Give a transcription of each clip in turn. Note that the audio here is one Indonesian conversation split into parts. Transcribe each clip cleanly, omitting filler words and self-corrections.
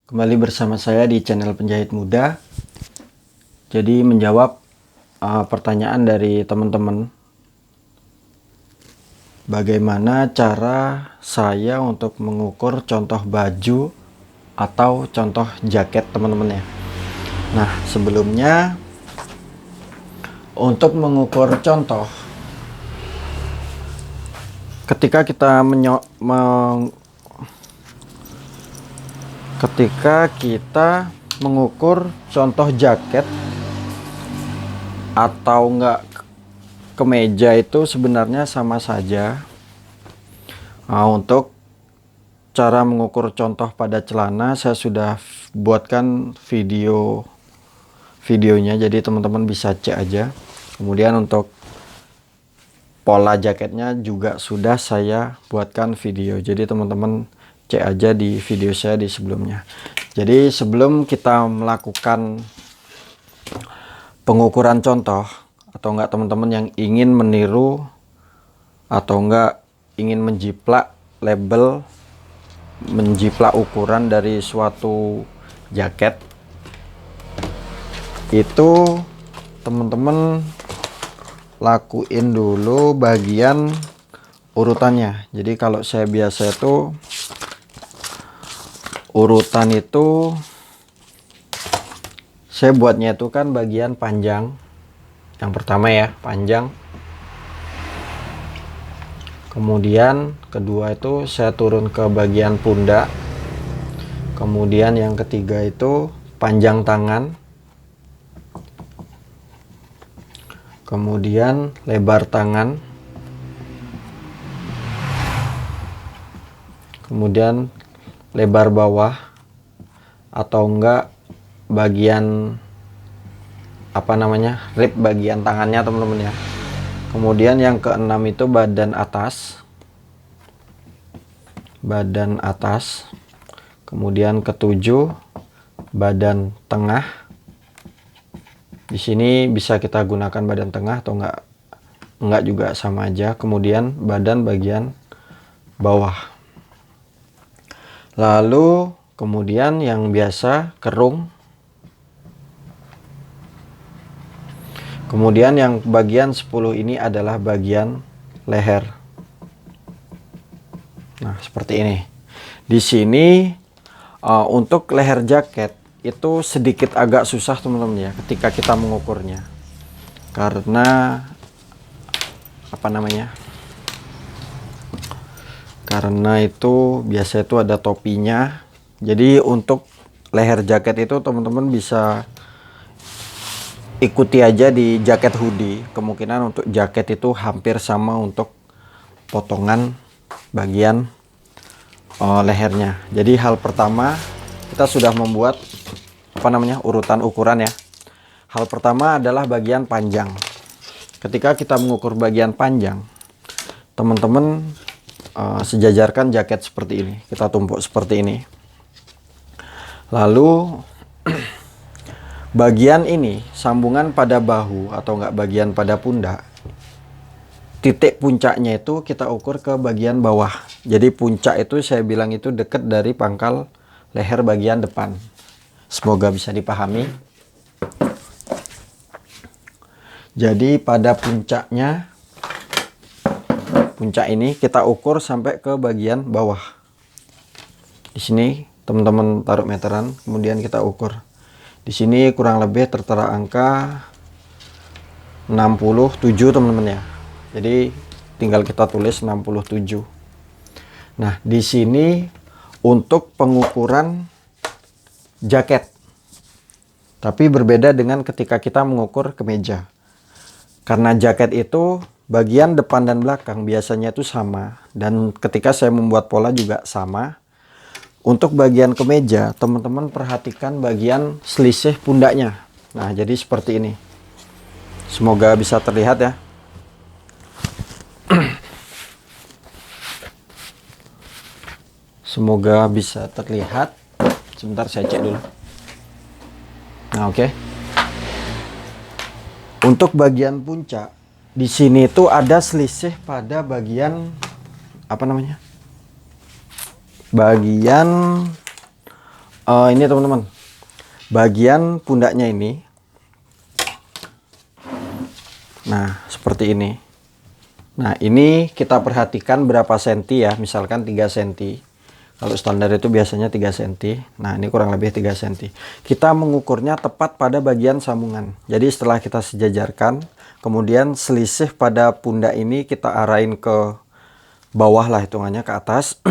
Kembali bersama saya di channel Penjahit Muda. Jadi menjawab pertanyaan dari teman-teman, bagaimana cara saya untuk mengukur contoh baju atau contoh jaket teman-teman ya. Nah, sebelumnya untuk mengukur contoh, ketika kita mengukur contoh jaket atau enggak kemeja itu sebenarnya sama saja. Untuk cara mengukur contoh pada celana saya sudah buatkan videonya, jadi teman-teman bisa cek aja. Kemudian untuk pola jaketnya juga sudah saya buatkan video, jadi teman-teman cek aja di video saya di sebelumnya. Jadi sebelum kita melakukan pengukuran contoh, atau enggak teman-teman yang ingin meniru atau enggak ingin menjiplak label, menjiplak ukuran dari suatu jaket, itu teman-teman lakuin dulu bagian urutannya. Jadi kalau saya biasa itu urutan itu saya buatnya itu kan bagian panjang. Yang pertama ya, panjang. Kemudian kedua itu saya turun ke bagian pundak. Kemudian yang ketiga itu panjang tangan. Kemudian lebar tangan. Kemudian lebar bawah atau enggak bagian rib bagian tangannya teman-teman ya. Kemudian yang keenam itu badan atas. Kemudian ketujuh badan tengah. Di sini bisa kita gunakan badan tengah atau enggak juga sama aja. Kemudian badan bagian bawah. Lalu kemudian yang biasa kerung. Kemudian yang bagian 10 ini adalah bagian leher. Nah, seperti ini. Di sini untuk leher jaket itu sedikit agak susah teman-teman ya ketika kita mengukurnya. Karena Karena itu biasa itu ada topinya. Jadi untuk leher jaket itu teman-teman bisa ikuti aja di jaket hoodie. Kemungkinan untuk jaket itu hampir sama untuk potongan bagian lehernya. Jadi hal pertama kita sudah membuat urutan ukuran ya. Hal pertama adalah bagian panjang. Ketika kita mengukur bagian panjang, teman-teman sejajarkan jaket seperti ini. Kita tumpuk seperti ini. Lalu bagian ini sambungan pada bahu atau enggak bagian pada pundak, titik puncaknya itu kita ukur ke bagian bawah. Jadi puncak itu saya bilang itu dekat dari pangkal leher bagian depan. Semoga bisa dipahami. Jadi pada puncak ini kita ukur sampai ke bagian bawah. Di sini teman-teman taruh meteran, kemudian kita ukur. Di sini kurang lebih tertera angka 67 teman-teman ya. Jadi tinggal kita tulis 67. Nah, di sini untuk pengukuran jaket. Tapi berbeda dengan ketika kita mengukur kemeja. Karena jaket itu bagian depan dan belakang biasanya itu sama, dan ketika saya membuat pola juga sama. Untuk bagian kemeja, teman-teman perhatikan bagian selisih pundaknya. Nah, jadi seperti ini. Semoga bisa terlihat ya. Semoga bisa terlihat. Sebentar saya cek dulu. Nah, oke. Untuk bagian puncak, di sini tuh ada selisih pada bagian bagian Ini teman-teman, bagian pundaknya ini, nah seperti ini. Nah ini kita perhatikan berapa senti ya, misalkan 3 senti. Kalau standar itu biasanya 3 senti. Nah ini kurang lebih 3 senti. Kita mengukurnya tepat pada bagian sambungan. Jadi setelah kita sejajarkan, kemudian selisih pada pundak ini kita arahin ke bawah lah, hitungannya ke atas.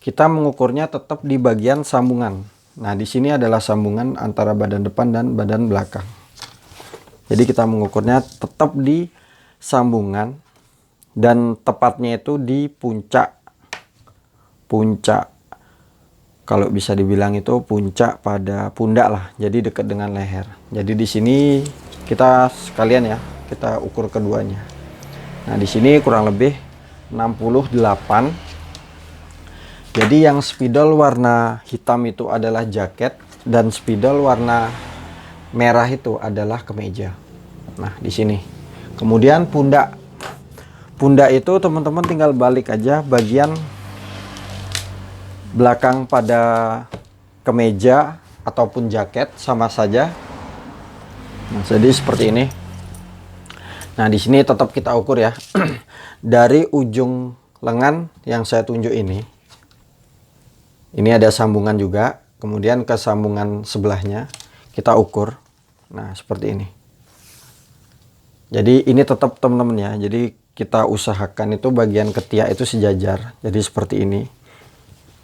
Kita mengukurnya tetap di bagian sambungan. Nah di sini adalah sambungan antara badan depan dan badan belakang. Jadi kita mengukurnya tetap di sambungan dan tepatnya itu di puncak. Kalau bisa dibilang itu puncak pada pundak lah, jadi dekat dengan leher. Jadi di sini kita sekalian ya, kita ukur keduanya. Nah di sini kurang lebih 68. Jadi yang spidol warna hitam itu adalah jaket dan spidol warna merah itu adalah kemeja. Nah di sini. Kemudian pundak. Pundak itu teman-teman tinggal balik aja bagian belakang pada kemeja ataupun jaket sama saja. Nah, jadi seperti ini. Nah, di sini tetap kita ukur ya. Dari ujung lengan yang saya tunjuk ini. Ini ada sambungan juga, kemudian ke sambungan sebelahnya kita ukur. Nah, seperti ini. Jadi ini tetap teman-teman ya. Jadi kita usahakan itu bagian ketiak itu sejajar. Jadi seperti ini.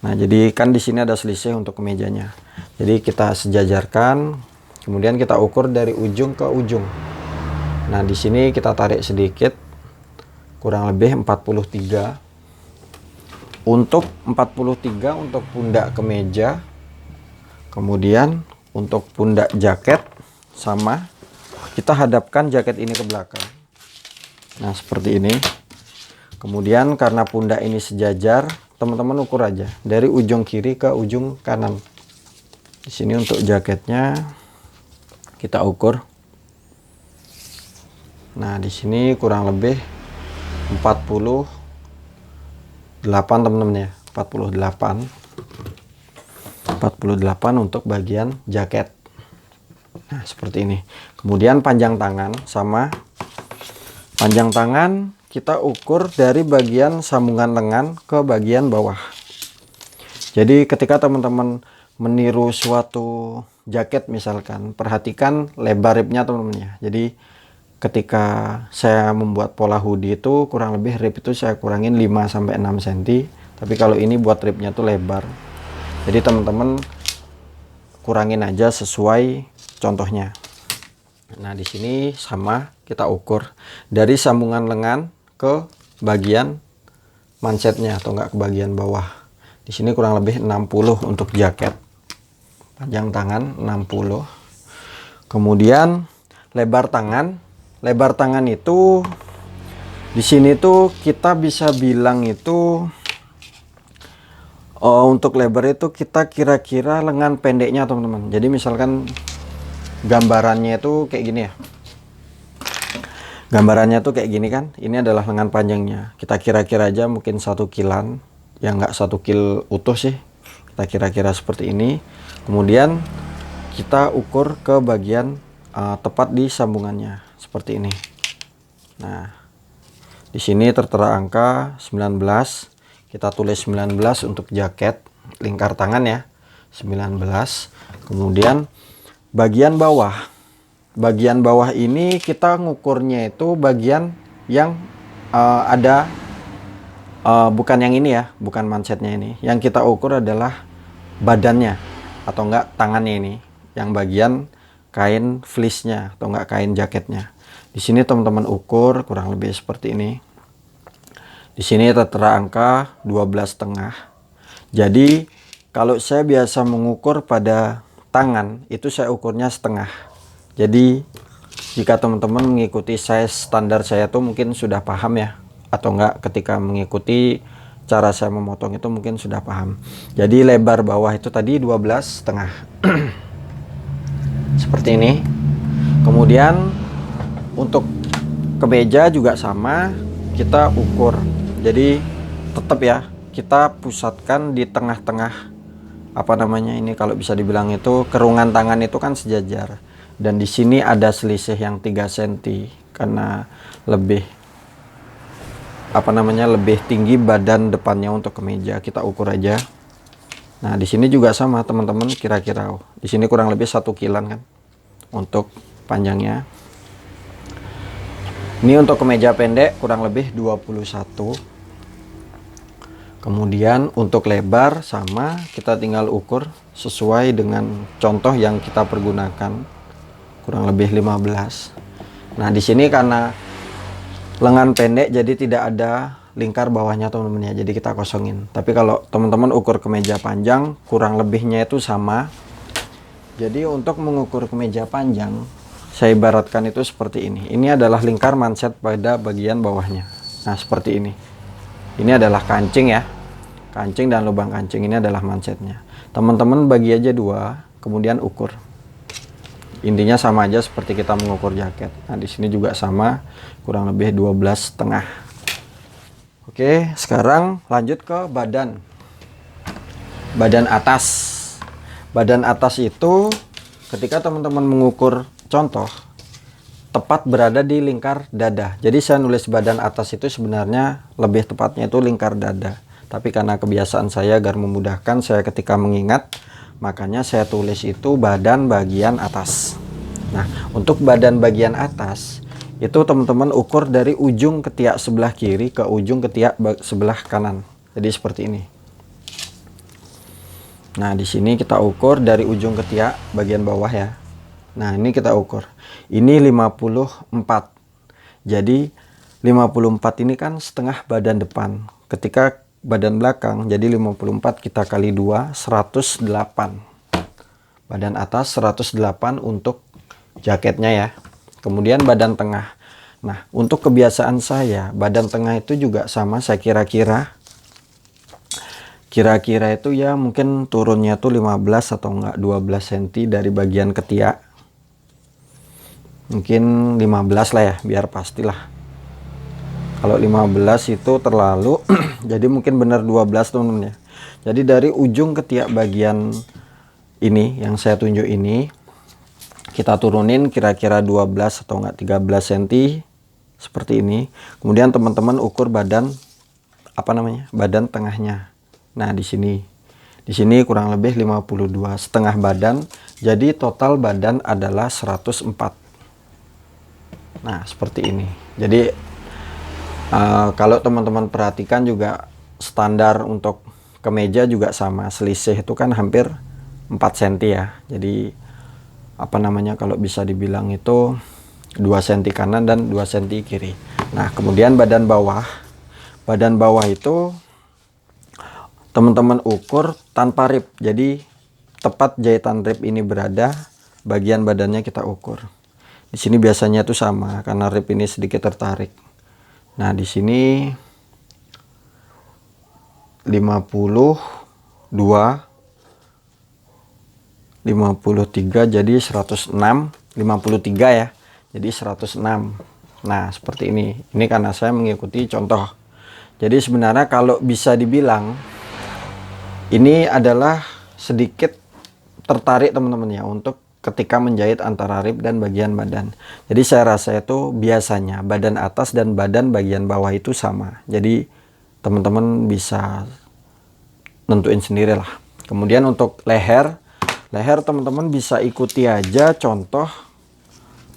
Nah, jadi kan di sini ada selisih untuk kemejanya. Jadi kita sejajarkan, kemudian kita ukur dari ujung ke ujung. Nah, di sini kita tarik sedikit, kurang lebih 43. Untuk 43 untuk pundak kemeja, kemudian untuk pundak jaket sama, kita hadapkan jaket ini ke belakang. Nah, seperti ini. Kemudian karena pundak ini sejajar, teman-teman ukur aja dari ujung kiri ke ujung kanan. Di sini untuk jaketnya kita ukur. Nah, di sini kurang lebih 48 teman-teman ya, 48 untuk bagian jaket. Nah, seperti ini. Kemudian panjang tangan sama, panjang tangan kita ukur dari bagian sambungan lengan ke bagian bawah. Jadi ketika teman-teman meniru suatu jaket misalkan, perhatikan lebar ribnya teman-teman ya. Jadi ketika saya membuat pola hoodie itu kurang lebih rib itu saya kurangin 5-6 cm. Tapi kalau ini buat ribnya tuh lebar. Jadi teman-teman kurangin aja sesuai contohnya. Nah, di sini sama kita ukur dari sambungan lengan ke bagian mansetnya atau enggak ke bagian bawah. Di sini kurang lebih 60 untuk jaket. Panjang tangan 60. Kemudian lebar tangan. Lebar tangan itu di sini tuh kita bisa bilang itu untuk lebar itu kita kira-kira lengan pendeknya teman-teman. Jadi misalkan gambarannya itu kayak gini ya. Gambarannya tuh kayak gini kan. Ini adalah lengan panjangnya. Kita kira-kira aja mungkin 1 kilan. Ya nggak 1 kil utuh sih. Kita kira-kira seperti ini. Kemudian kita ukur ke bagian tepat di sambungannya. Seperti ini. Nah, di sini tertera angka 19. Kita tulis 19 untuk jaket. Lingkar tangan ya. 19. Kemudian bagian bawah. Bagian bawah ini kita ngukurnya itu bagian yang ada bukan yang ini ya, bukan mansetnya ini. Yang kita ukur adalah badannya atau enggak tangannya ini, yang bagian kain fleece-nya atau enggak kain jaketnya. Di sini teman-teman ukur kurang lebih seperti ini. Di sini tertera angka 12,5. Jadi kalau saya biasa mengukur pada tangan itu saya ukurnya setengah. Jadi jika teman-teman mengikuti size standar saya tuh mungkin sudah paham ya, atau enggak ketika mengikuti cara saya memotong itu mungkin sudah paham. Jadi lebar bawah itu tadi 12,5. Seperti ini. Kemudian untuk kemeja juga sama, kita ukur. Jadi tetap ya, kita pusatkan di tengah-tengah apa namanya ini, kalau bisa dibilang itu kerungan tangan itu kan sejajar, dan di sini ada selisih yang 3 cm karena lebih apa namanya lebih tinggi badan depannya untuk kemeja. Kita ukur aja. Nah di sini juga sama teman-teman, kira-kira di sini kurang lebih 1 kilan kan untuk panjangnya. Ini untuk kemeja pendek kurang lebih 21. Kemudian untuk lebar sama, kita tinggal ukur sesuai dengan contoh yang kita pergunakan, kurang lebih 15. Nah di sini karena lengan pendek jadi tidak ada lingkar bawahnya teman-teman ya, jadi kita kosongin. Tapi kalau teman-teman ukur kemeja panjang kurang lebihnya itu sama. Jadi untuk mengukur kemeja panjang, saya ibaratkan itu seperti ini. Ini adalah lingkar manset pada bagian bawahnya. Nah seperti ini. Ini adalah kancing ya, kancing dan lubang kancing, ini adalah mansetnya. Teman-teman bagi aja 2, kemudian ukur. Intinya sama aja seperti kita mengukur jaket. Nah di sini juga sama, kurang lebih 12,5. Oke, sekarang lanjut ke badan. Badan atas. Badan atas itu ketika teman-teman mengukur contoh, tepat berada di lingkar dada. Jadi saya nulis badan atas itu sebenarnya lebih tepatnya itu lingkar dada. Tapi karena kebiasaan saya agar memudahkan saya ketika mengingat, makanya saya tulis itu badan bagian atas. Nah, untuk badan bagian atas itu teman-teman ukur dari ujung ketiak sebelah kiri ke ujung ketiak sebelah kanan. Jadi seperti ini. Nah, di sini kita ukur dari ujung ketiak bagian bawah ya. Nah, ini kita ukur. Ini 54. Jadi 54 ini kan setengah badan depan. Ketika badan belakang jadi 54 kita kali 2, 108. Badan atas 108 untuk jaketnya ya. Kemudian badan tengah. Nah, untuk kebiasaan saya, badan tengah itu juga sama, saya kira-kira itu ya mungkin turunnya tuh 15 atau enggak 12 cm dari bagian ketiak. Mungkin 15 lah ya, biar pastilah. Kalau 15 itu terlalu jadi mungkin benar 12 teman-teman ya. Jadi dari ujung ketiak bagian ini yang saya tunjuk ini kita turunin kira-kira 12 atau enggak 13 cm seperti ini. Kemudian teman-teman ukur badan apa namanya? Badan tengahnya. Nah, di sini kurang lebih 52, setengah badan. Jadi total badan adalah 104. Nah, seperti ini. Jadi kalau teman-teman perhatikan juga standar untuk kemeja juga sama, selisih itu kan hampir 4 cm ya. Jadi apa namanya, kalau bisa dibilang itu 2 cm kanan dan 2 cm kiri. Nah, kemudian badan bawah itu teman-teman ukur tanpa rib. Jadi tepat jahitan rib ini berada, bagian badannya kita ukur. Di sini biasanya itu sama karena rib ini sedikit tertarik. Nah, di sini 52, 53 jadi 106, 53 ya. Jadi 106. Nah, seperti ini. Ini karena saya mengikuti contoh. Jadi sebenarnya kalau bisa dibilang ini adalah sedikit tertarik teman-teman ya untuk ketika menjahit antara rib dan bagian badan. Jadi saya rasa itu biasanya badan atas dan badan bagian bawah itu sama. Jadi teman-teman bisa nentuin sendiri lah. Kemudian untuk leher teman-teman bisa ikuti aja contoh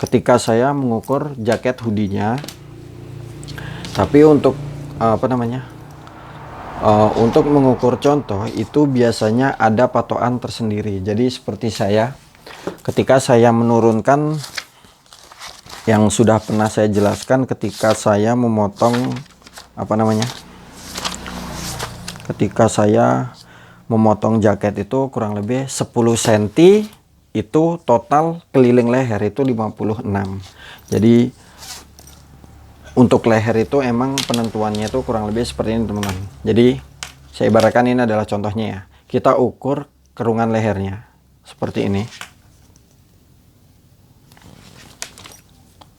ketika saya mengukur jaket hoodie-nya. Tapi untuk apa namanya? Untuk mengukur contoh itu biasanya ada patokan tersendiri. Jadi seperti saya, ketika saya menurunkan yang sudah pernah saya jelaskan ketika saya memotong apa namanya, ketika saya memotong jaket itu kurang lebih 10 cm itu total keliling leher itu 56. Jadi untuk leher itu emang penentuannya itu kurang lebih seperti ini teman-teman. Jadi saya ibaratkan ini adalah contohnya ya. Kita ukur kerungan lehernya seperti ini.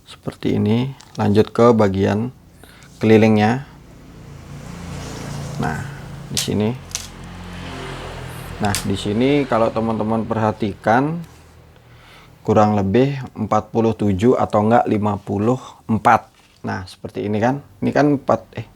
Seperti ini. Lanjut ke bagian kelilingnya. Nah, di sini. Nah, di sini kalau teman-teman perhatikan kurang lebih 47 atau enggak 54. Nah, seperti ini kan. Ini kan 4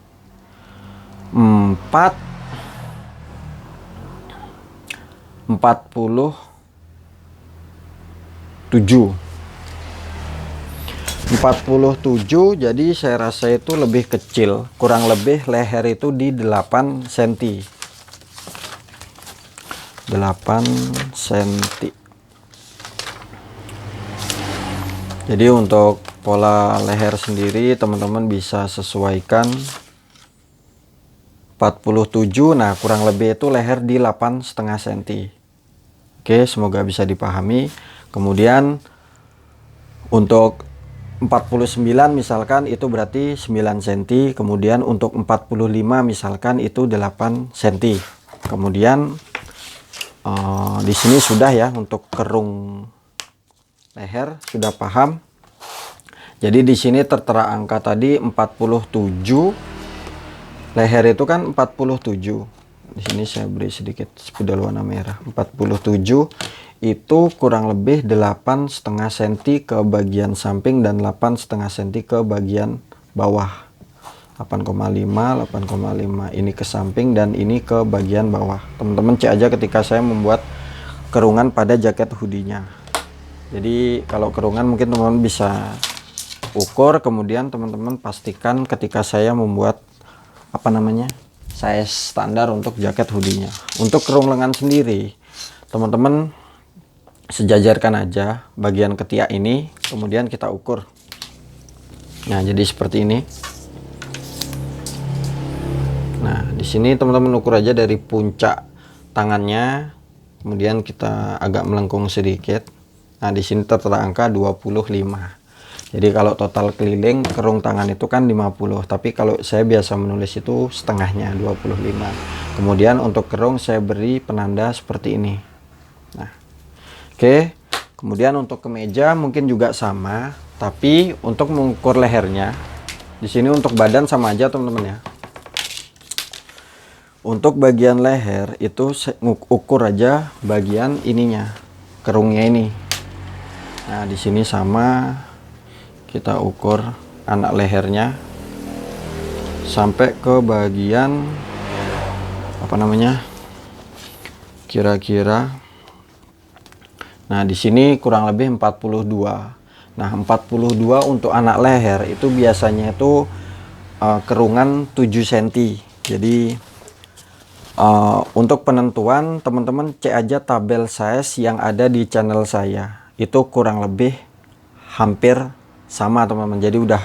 47, jadi saya rasa itu lebih kecil, kurang lebih leher itu di 8 cm. 8 cm. Jadi untuk pola leher sendiri teman-teman bisa sesuaikan 47. Nah, kurang lebih itu leher di 8,5 cm. Oke, semoga bisa dipahami. Kemudian untuk 49 misalkan itu berarti 9 cm. Kemudian untuk 45 misalkan itu 8 cm. Kemudian di sini sudah ya untuk kerung leher sudah paham. Jadi di sini tertera angka tadi 47. Leher itu kan 47. Di sini saya beri sedikit spidol warna merah. 47 itu kurang lebih 8,5 cm ke bagian samping dan 8,5 cm ke bagian bawah. 8,5 ini ke samping dan ini ke bagian bawah. Teman-teman cek aja ketika saya membuat kerungan pada jaket hoodie-nya. Jadi kalau kerungan mungkin teman-teman bisa ukur, kemudian teman-teman pastikan ketika saya membuat size standar untuk jaket hoodie-nya. Untuk kerung lengan sendiri teman-teman sejajarkan aja bagian ketiak ini, kemudian kita ukur. Nah, jadi seperti ini. Nah, di sini teman-teman ukur aja dari puncak tangannya, kemudian kita agak melengkung sedikit. Nah, di sini tertera angka 25. Jadi kalau total keliling kerung tangan itu kan 50, tapi kalau saya biasa menulis itu setengahnya 25. Kemudian untuk kerung saya beri penanda seperti ini. Nah, oke. Kemudian untuk kemeja mungkin juga sama, tapi untuk mengukur lehernya di sini untuk badan sama aja teman-teman ya. Untuk bagian leher itu ukur aja bagian ininya, kerungnya ini. Nah, di sini sama, kita ukur anak lehernya sampai ke bagian kira-kira. Nah, di sini kurang lebih 42. Nah, 42 untuk anak leher itu biasanya itu kerungan 7 cm. Jadi untuk penentuan teman-teman cek aja tabel size yang ada di channel saya. Itu kurang lebih hampir sama teman-teman. Jadi udah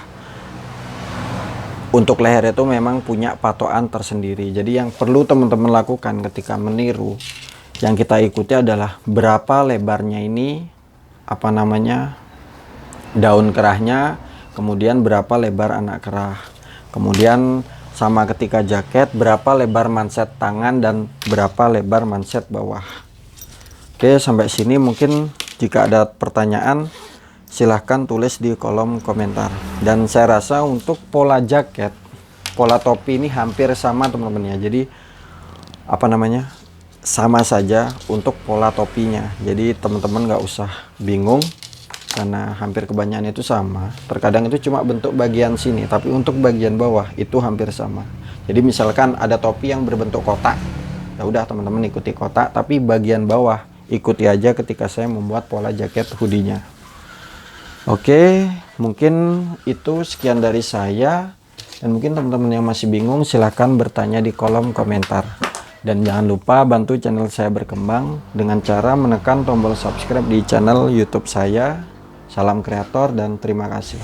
untuk leher itu memang punya patokan tersendiri. Jadi yang perlu teman-teman lakukan ketika meniru, yang kita ikuti adalah berapa lebarnya ini daun kerahnya, kemudian berapa lebar anak kerah, kemudian sama ketika jaket berapa lebar manset tangan dan berapa lebar manset bawah. Oke, sampai sini mungkin jika ada pertanyaan silahkan tulis di kolom komentar. Dan saya rasa untuk pola jaket, pola topi ini hampir sama teman-teman ya. Jadi sama saja untuk pola topinya. Jadi teman-teman nggak usah bingung karena hampir kebanyakan itu sama. Terkadang itu cuma bentuk bagian sini, tapi untuk bagian bawah itu hampir sama. Jadi misalkan ada topi yang berbentuk kotak, ya udah teman-teman ikuti kotak, tapi bagian bawah ikuti aja ketika saya membuat pola jaket hoodie-nya. Oke, mungkin itu sekian dari saya. Dan mungkin teman-teman yang masih bingung silahkan bertanya di kolom komentar. Dan jangan lupa bantu channel saya berkembang dengan cara menekan tombol subscribe di channel YouTube saya. Salam kreator dan terima kasih.